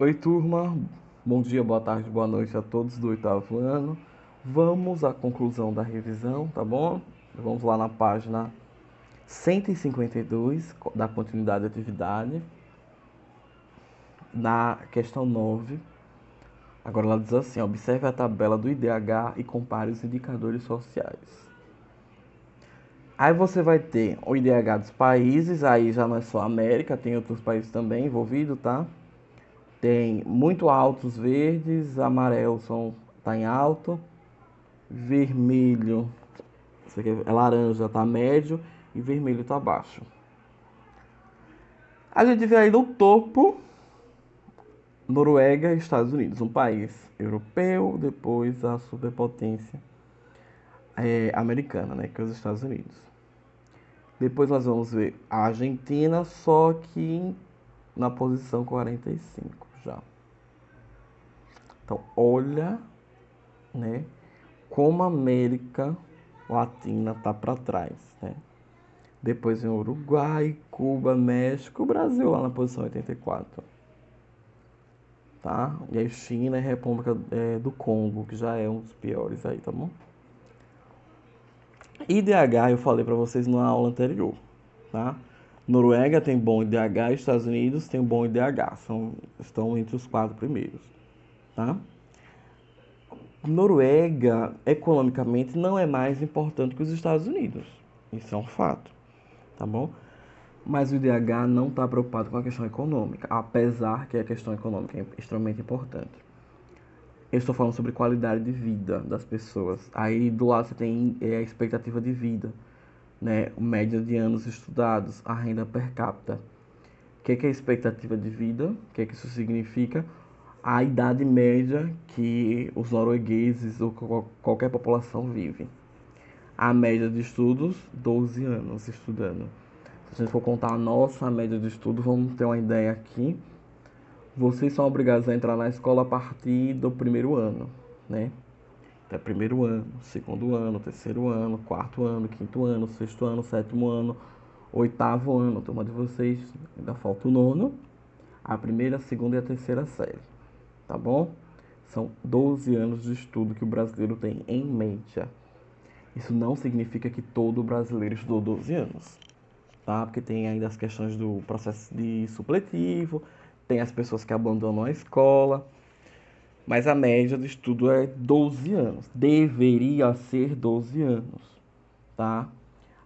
Oi, turma. Bom dia, boa tarde, boa noite a todos do oitavo ano. Vamos à conclusão da revisão, tá bom? Vamos lá na página 152 da continuidade de atividade, na questão 9. Agora ela diz assim: observe a tabela do IDH e compare os indicadores sociais. Aí você vai ter o IDH dos países, aí já não é só a América, tem outros países também envolvidos, tá? Tem muito altos verdes, amarelo tá em alto, vermelho, isso aqui é laranja, tá médio e vermelho tá baixo. A gente vê aí no topo Noruega e Estados Unidos, um país europeu, depois a superpotência americana, né, que é os Estados Unidos. Depois nós vamos ver a Argentina, só que na posição 45 já. Então, olha, né, como a América Latina tá para trás, né? Depois vem Uruguai, Cuba, México, o Brasil lá na posição 84, tá? E aí China e República do Congo, que já é um dos piores aí, tá bom? IDH eu falei para vocês na aula anterior, tá? Noruega tem bom IDH, Estados Unidos tem bom IDH, estão entre os 4 primeiros, tá? Noruega, economicamente, não é mais importante que os Estados Unidos. Isso é um fato, tá bom? Mas o IDH não está preocupado com a questão econômica, apesar que a questão econômica é extremamente importante. Eu estou falando sobre qualidade de vida das pessoas. Aí do lado você tem a expectativa de vida, né? Média de anos estudados, a renda per capita. O que é a expectativa de vida? O que isso significa? A idade média que os noruegueses ou qualquer população vive. A média de estudos, 12 anos estudando. Se a gente for contar a nossa média de estudo, vamos ter uma ideia aqui. Vocês são obrigados a entrar na escola a partir do primeiro ano, né? Até primeiro ano, segundo ano, terceiro ano, quarto ano, quinto ano, sexto ano, sétimo ano, oitavo ano. Turma de vocês, ainda falta o nono, a primeira, a segunda e a terceira série, tá bom? São 12 anos de estudo que o brasileiro tem em média. Isso não significa que todo brasileiro estudou 12 anos, tá? Porque tem ainda as questões do processo de supletivo, tem as pessoas que abandonam a escola, mas a média de estudo é 12 anos. Deveria ser 12 anos, tá?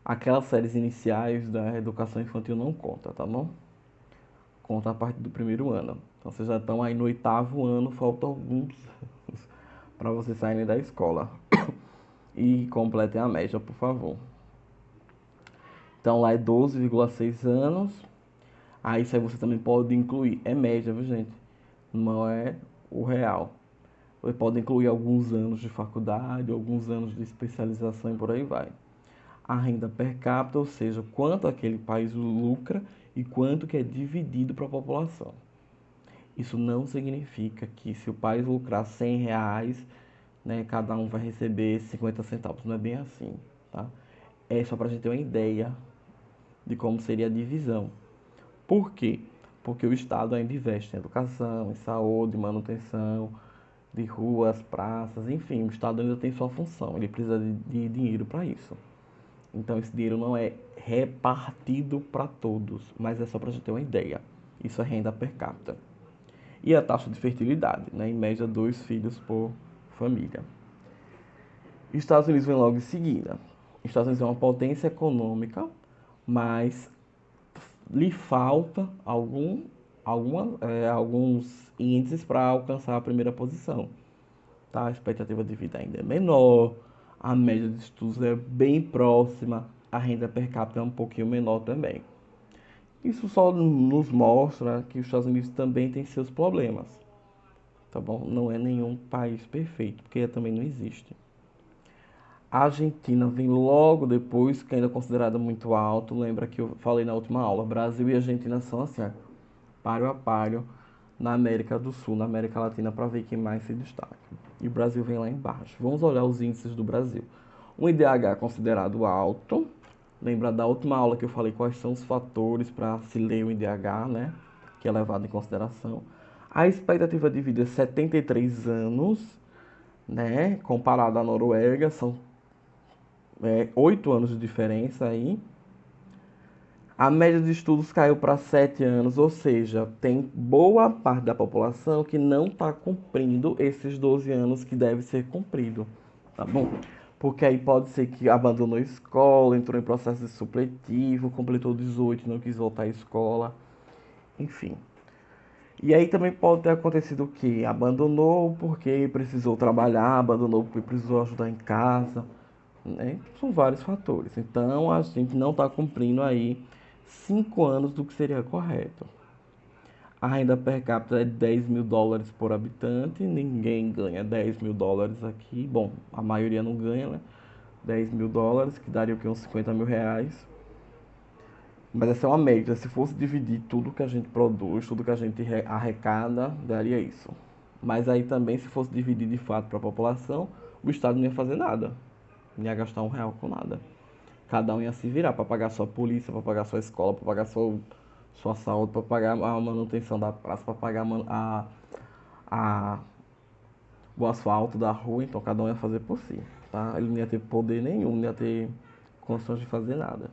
Aquelas séries iniciais da educação infantil não conta, tá bom? Conta a partir do primeiro ano. Então vocês já estão aí no oitavo ano, faltam alguns para vocês saírem da escola. E completem a média, por favor. Então lá é 12,6 anos. Aí isso aí você também pode incluir. É média, viu, gente? Não é o real. Você pode incluir alguns anos de faculdade, alguns anos de especialização e por aí vai. A renda per capita, ou seja, quanto aquele país lucra e quanto que é dividido para a população. Isso não significa que se o país lucrar R$ 100, né, cada um vai receber 50 centavos. Não é bem assim, tá? É só para a gente ter uma ideia de como seria a divisão. Por quê? Porque o Estado ainda investe em educação, em saúde, manutenção de ruas, praças, enfim, o Estado ainda tem sua função, ele precisa de dinheiro para isso. Então esse dinheiro não é repartido para todos, mas é só para a gente ter uma ideia. Isso é renda per capita. E a taxa de fertilidade, né? Em média 2 filhos por família. Estados Unidos vem logo em seguida. Estados Unidos é uma potência econômica, mas lhe falta alguns índices para alcançar a primeira posição. Tá? A expectativa de vida ainda é menor, a média de estudos é bem próxima, a renda per capita é um pouquinho menor também. Isso só nos mostra que os Estados Unidos também tem seus problemas, tá bom? Não é nenhum país perfeito, porque também não existe. A Argentina vem logo depois, que ainda é considerada muito alto. Lembra que eu falei na última aula, Brasil e Argentina são assim, páreo a páreo na América do Sul, na América Latina, para ver quem mais se destaca. E o Brasil vem lá embaixo. Vamos olhar os índices do Brasil. Um IDH considerado alto. Lembra da última aula que eu falei quais são os fatores para se ler o IDH, né? Que é levado em consideração. A expectativa de vida é 73 anos, né? Comparado à Noruega, são 8 anos de diferença aí. A média de estudos caiu para 7 anos, ou seja, tem boa parte da população que não está cumprindo esses 12 anos que deve ser cumprido, tá bom? Porque aí pode ser que abandonou a escola, entrou em processo de supletivo, completou 18, não quis voltar à escola, enfim. E aí também pode ter acontecido o quê? Abandonou porque precisou trabalhar, abandonou porque precisou ajudar em casa, né? São vários fatores. Então a gente não está cumprindo aí 5 anos do que seria correto. A renda per capita é de 10 mil dólares por habitante, ninguém ganha 10 mil dólares aqui. Bom, a maioria não ganha, né? 10 mil dólares, que daria o que? Uns 50 mil reais. Mas essa é uma média. Se fosse dividir tudo que a gente produz, tudo que a gente arrecada, daria isso. Mas aí também, se fosse dividir de fato para a população, o Estado não ia fazer nada. Não ia gastar R$ 1 com nada. Cada um ia se virar para pagar sua polícia, para pagar sua escola, para pagar sua saúde, para pagar a manutenção da praça, para pagar a, o asfalto da rua. Então cada um ia fazer por si. Tá? Ele não ia ter poder nenhum, não ia ter condições de fazer nada.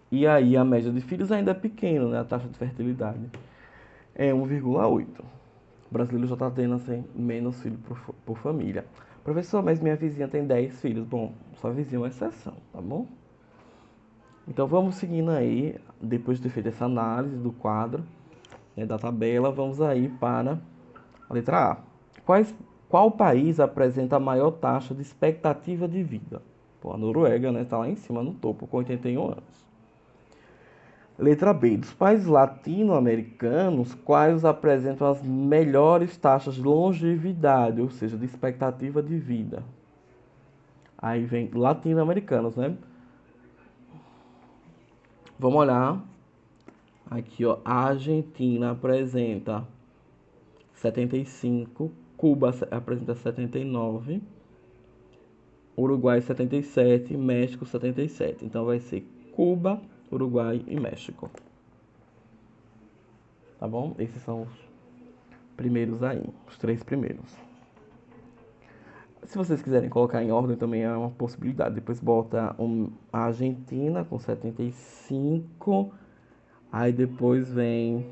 E aí a média de filhos ainda é pequena, né? A taxa de fertilidade é 1,8. O brasileiro já está tendo assim, menos filhos por família. Professor, mas minha vizinha tem 10 filhos. Bom, sua vizinha é uma exceção, tá bom? Então vamos seguindo aí, depois de ter feito essa análise do quadro, né, da tabela, vamos aí para a letra A. Qual país apresenta a maior taxa de expectativa de vida? Pô, a Noruega, né, está lá em cima no topo com 81 anos. Letra B. Dos países latino-americanos, quais apresentam as melhores taxas de longevidade, ou seja, de expectativa de vida? Aí vem latino-americanos, né? Vamos olhar. Aqui, ó, a Argentina apresenta 75, Cuba apresenta 79, Uruguai 77, México 77. Então vai ser Cuba, Uruguai e México. Tá bom? Esses são os primeiros aí, os 3 primeiros. Se vocês quiserem colocar em ordem também é uma possibilidade. Depois bota a Argentina com 75. Aí depois vem,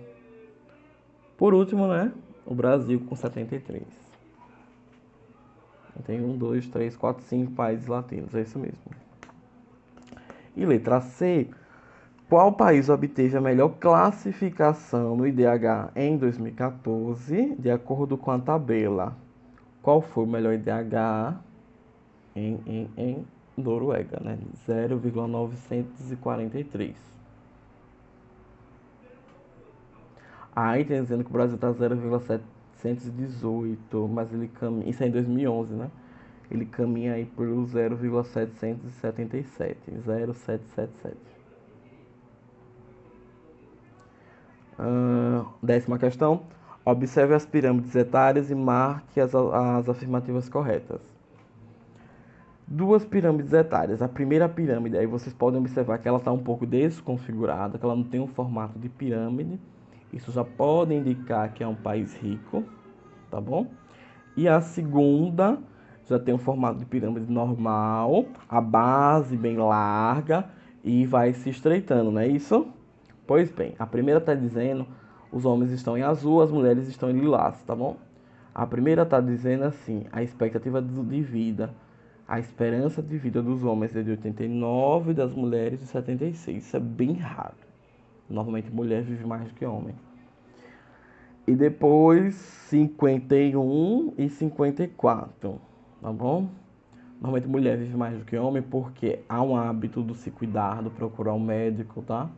por último, né? O Brasil com 73. Tem 1, 2, 3, 4, 5 países latinos. É isso mesmo. E letra C. Qual país obteve a melhor classificação no IDH em 2014, de acordo com a tabela? Qual foi o melhor IDH em Noruega, né? 0,943. Aí tem dizendo que o Brasil está 0,718, mas ele caminha. Isso é em 2011, né? Ele caminha aí por 0,777. 0,777. Décima questão. Observe as pirâmides etárias e marque as afirmativas corretas. Duas pirâmides etárias. A primeira pirâmide, aí vocês podem observar que ela está um pouco desconfigurada, que ela não tem um formato de pirâmide. Isso já pode indicar que é um país rico, tá bom? E a segunda já tem um formato de pirâmide normal, a base bem larga e vai se estreitando, não é isso? Pois bem, a primeira está dizendo os homens estão em azul, as mulheres estão em lilás, tá bom? A primeira está dizendo assim, a expectativa de vida, a esperança de vida dos homens é de 89 e das mulheres de 76. Isso é bem raro. Normalmente mulher vive mais do que homem. E depois 51 e 54, tá bom? Normalmente mulher vive mais do que homem porque há um hábito do se cuidar, do procurar um médico, tá?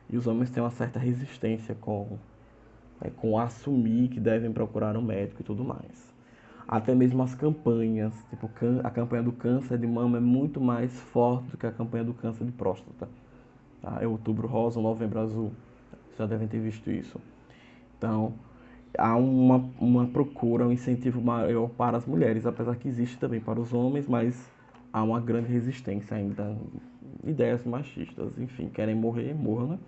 E os homens têm uma certa resistência com assumir que devem procurar um médico e tudo mais. Até mesmo as campanhas, tipo a campanha do câncer de mama é muito mais forte do que a campanha do câncer de próstata. Tá? É Outubro Rosa, Novembro Azul. Vocês já devem ter visto isso. Então, há uma procura, um incentivo maior para as mulheres, apesar que existe também para os homens, mas há uma grande resistência ainda. Ideias machistas, enfim, querem morrer, morram, né?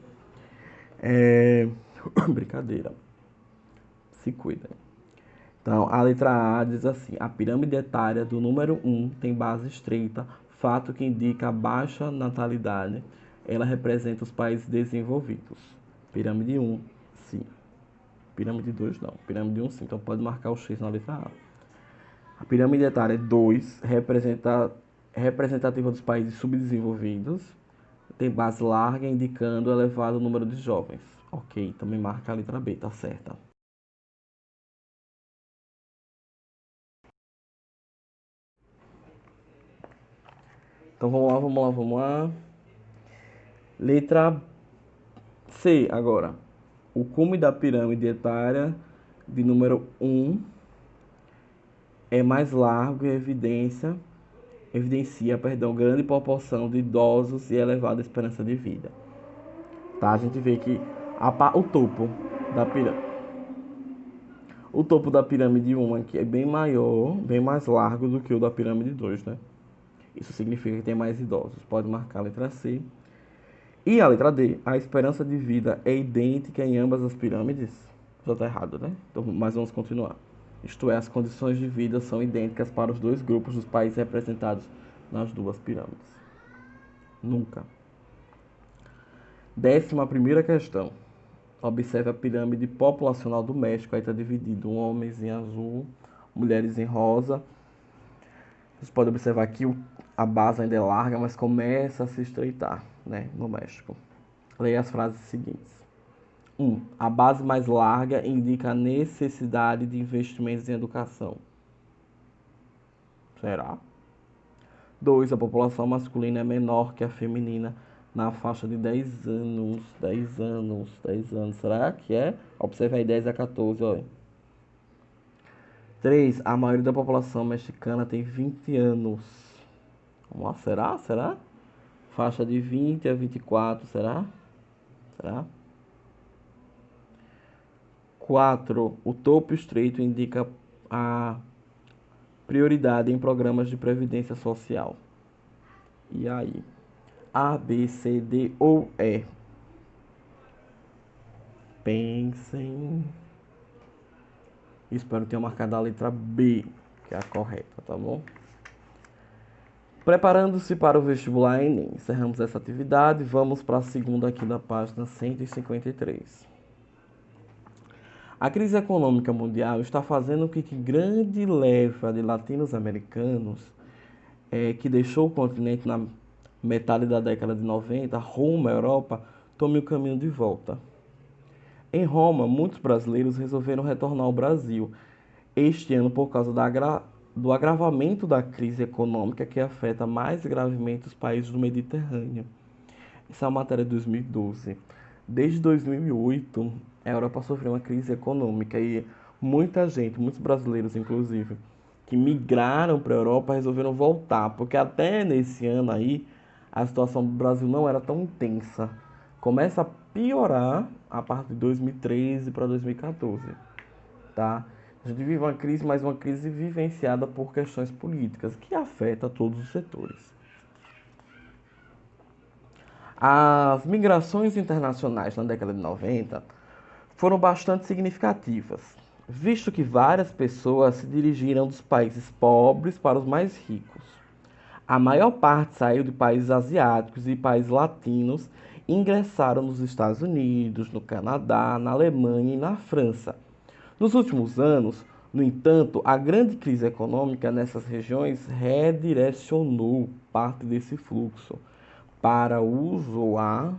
Brincadeira. Se cuidem. Então, a letra A diz assim: a pirâmide etária do número 1 tem base estreita, fato que indica a baixa natalidade. Ela representa os países desenvolvidos. Pirâmide 1, sim. Pirâmide 2, não. Pirâmide 1, sim. Então, pode marcar o X na letra A. A pirâmide etária 2, representativa dos países subdesenvolvidos, tem base larga, indicando o elevado número de jovens. Ok, também marca a letra B, tá certa. Então vamos lá. Letra C agora. O cume da pirâmide etária de número 1 é mais largo e evidencia, grande proporção de idosos e elevada esperança de vida. Tá? A gente vê que o topo da pirâmide. O topo da pirâmide 1 aqui é bem maior, bem mais largo do que o da pirâmide 2, né? Isso significa que tem mais idosos. Pode marcar a letra C. E a letra D, a esperança de vida é idêntica em ambas as pirâmides? Já está errado, né? Então, mas vamos continuar. Isto é, as condições de vida são idênticas para os dois grupos dos países representados nas duas pirâmides. Nunca. 11ª questão. Observe a pirâmide populacional do México. Aí está dividido: homens em azul, mulheres em rosa. Vocês podem observar que a base ainda é larga, mas começa a se estreitar, né, no México. Leia as frases seguintes. 1. A base mais larga indica a necessidade de investimentos em educação. Será? 2. A população masculina é menor que a feminina na faixa de 10 anos. 10 anos, 10 anos. Será que é? Observe aí 10 a 14, olha. 3. A maioria da população mexicana tem 20 anos. Vamos lá, será? Será? Faixa de 20 a 24, será? Será? 4. O topo estreito indica a prioridade em programas de previdência social. E aí? A, B, C, D ou E? Pensem. Espero que tenham marcado a letra B, que é a correta, tá bom? Preparando-se para o vestibular Enem. Encerramos essa atividade. Vamos para a segunda aqui da página 153. A crise econômica mundial está fazendo com que grande leva de latinos-americanos que deixou o continente na metade da década de 90, rumo à Europa, tome o caminho de volta. Em Roma, muitos brasileiros resolveram retornar ao Brasil este ano por causa do agravamento da crise econômica que afeta mais gravemente os países do Mediterrâneo. Essa é uma matéria de 2012. Desde 2008, a Europa sofreu uma crise econômica e muita gente, muitos brasileiros inclusive, que migraram para a Europa resolveram voltar, porque até nesse ano aí a situação do Brasil não era tão intensa. Começa a piorar a partir de 2013 para 2014, tá? A gente vive uma crise, mas uma crise vivenciada por questões políticas que afeta todos os setores. As migrações internacionais na década de 90 foram bastante significativas, visto que várias pessoas se dirigiram dos países pobres para os mais ricos. A maior parte saiu de países asiáticos e países latinos e ingressaram nos Estados Unidos, no Canadá, na Alemanha e na França. Nos últimos anos, no entanto, a grande crise econômica nessas regiões redirecionou parte desse fluxo para uso a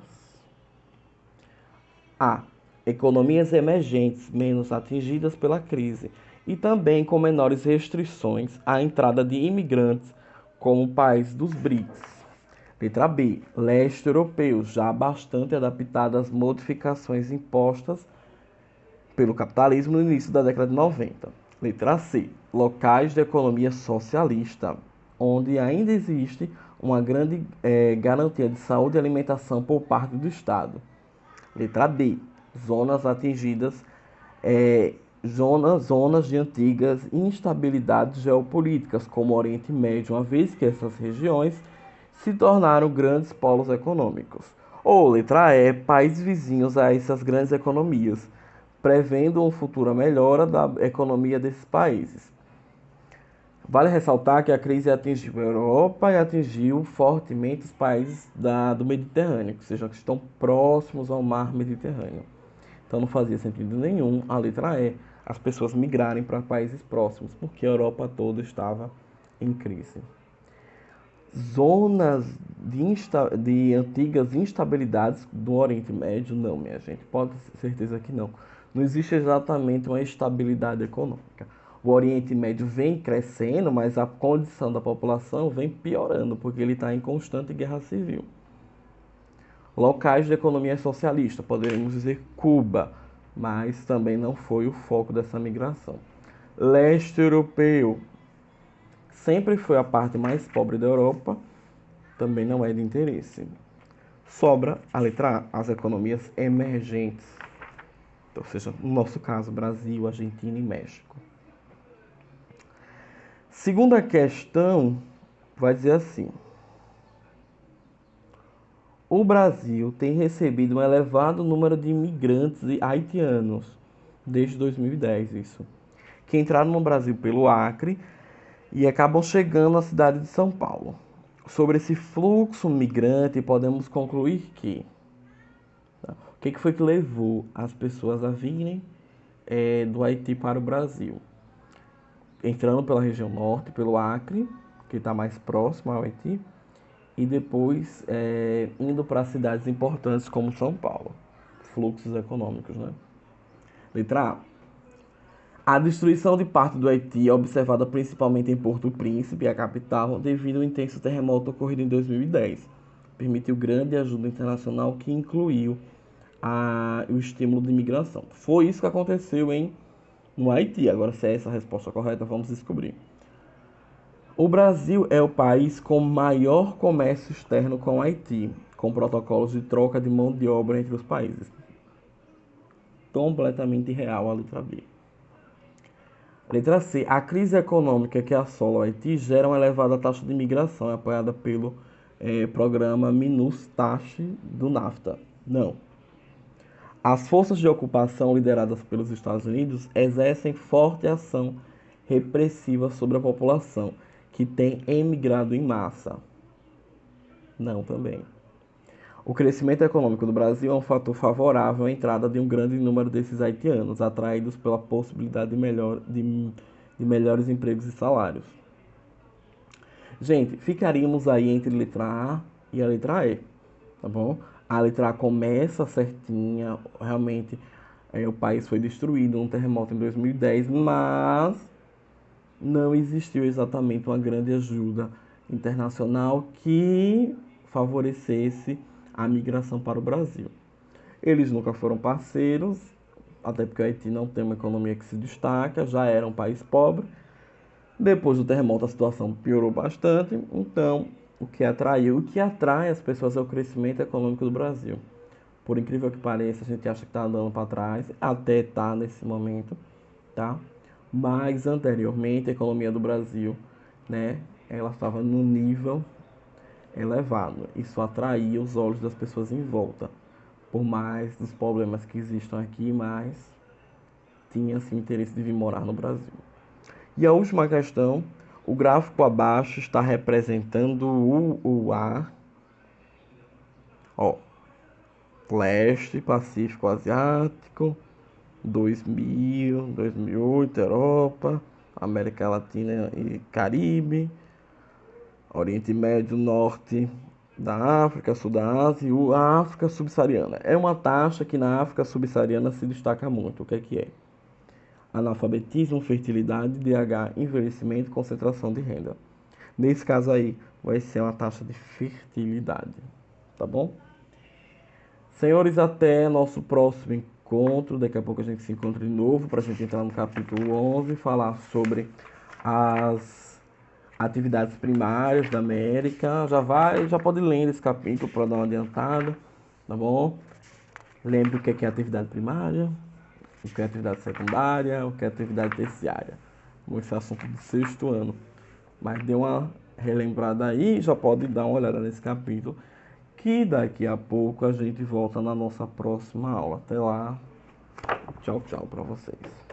economias emergentes menos atingidas pela crise e também com menores restrições à entrada de imigrantes, como o país dos BRICS. Letra B. Leste europeu, já bastante adaptado às modificações impostas pelo capitalismo no início da década de 90. Letra C. Locais de economia socialista, onde ainda existe uma grande garantia de saúde e alimentação por parte do Estado. Letra D. Zonas atingidas, zonas de antigas instabilidades geopolíticas, como o Oriente Médio, uma vez que essas regiões se tornaram grandes polos econômicos. Ou letra E. Países vizinhos a essas grandes economias, prevendo uma futura melhora da economia desses países. Vale ressaltar que a crise atingiu a Europa e atingiu fortemente os países do Mediterrâneo, que sejam que estão próximos ao mar Mediterrâneo. Então não fazia sentido nenhum a letra E, as pessoas migrarem para países próximos, porque a Europa toda estava em crise. Zonas de antigas instabilidades do Oriente Médio, não, minha gente, pode ter certeza que não. Não existe exatamente uma estabilidade econômica. O Oriente Médio vem crescendo, mas a condição da população vem piorando, porque ele está em constante guerra civil. Locais de economia socialista, poderíamos dizer Cuba, mas também não foi o foco dessa migração. Leste europeu sempre foi a parte mais pobre da Europa, também não é de interesse. Sobra a letra A, as economias emergentes, ou seja, no nosso caso, Brasil, Argentina e México. Segunda questão vai dizer assim: o Brasil tem recebido um elevado número de imigrantes haitianos desde 2010, isso, que entraram no Brasil pelo Acre e acabam chegando à cidade de São Paulo. Sobre esse fluxo migrante, podemos concluir que o que foi que levou as pessoas a virem do Haiti para o Brasil? Entrando pela região norte, pelo Acre, que está mais próximo ao Haiti, e depois indo para cidades importantes como São Paulo. Fluxos econômicos, né? Letra A. A destruição de parte do Haiti é observada principalmente em Porto Príncipe, a capital, devido ao intenso terremoto ocorrido em 2010. Permitiu grande ajuda internacional que incluiu o estímulo de imigração. Foi isso que aconteceu no Haiti. Agora, se é essa a resposta correta, vamos descobrir. O Brasil é o país com maior comércio externo com o Haiti, com protocolos de troca de mão de obra entre os países. Completamente irreal a letra B. Letra C. A crise econômica que assola o Haiti gera uma elevada taxa de imigração, apoiada pelo programa MINUSTAH do NAFTA. Não. As forças de ocupação lideradas pelos Estados Unidos exercem forte ação repressiva sobre a população, que tem emigrado em massa. Não, também. O crescimento econômico do Brasil é um fator favorável à entrada de um grande número desses haitianos, atraídos pela possibilidade de melhores empregos e salários. Gente, ficaríamos aí entre a letra A e a letra E, tá bom? A letra A começa certinha, realmente o país foi destruído num terremoto em 2010, mas não existiu exatamente uma grande ajuda internacional que favorecesse a migração para o Brasil. Eles nunca foram parceiros, até porque o Haiti não tem uma economia que se destaca, já era um país pobre. Depois do terremoto a situação piorou bastante, então o que atrai as pessoas é o crescimento econômico do Brasil. Por incrível que pareça, a gente acha que está andando para trás, até está nesse momento, tá? Mas anteriormente a economia do Brasil, né, ela estava num nível elevado. Isso atraía os olhos das pessoas em volta. Por mais dos problemas que existam aqui, mas tinha-se interesse de vir morar no Brasil. E a última questão, o gráfico abaixo está representando o A, ó, leste, Pacífico Asiático, 2000, 2008, Europa, América Latina e Caribe, Oriente Médio, Norte da África, Sul da Ásia e a África Subsaariana. É uma taxa que na África Subsaariana se destaca muito. O que é que é? Analfabetismo, fertilidade, DH, envelhecimento, concentração de renda. Nesse caso aí, vai ser uma taxa de fertilidade, tá bom? Senhores, até nosso próximo encontro. Daqui a pouco a gente se encontra de novo para a gente entrar no capítulo 11 e falar sobre as atividades primárias da América. Já pode ler esse capítulo para dar uma adiantada, tá bom? Lembre o que é atividade primária, o que é atividade secundária, o que é atividade terciária. Esse assunto do sexto ano. Mas dê uma relembrada aí, já pode dar uma olhada nesse capítulo, que daqui a pouco a gente volta na nossa próxima aula. Até lá. Tchau. tchau, tchau para vocês.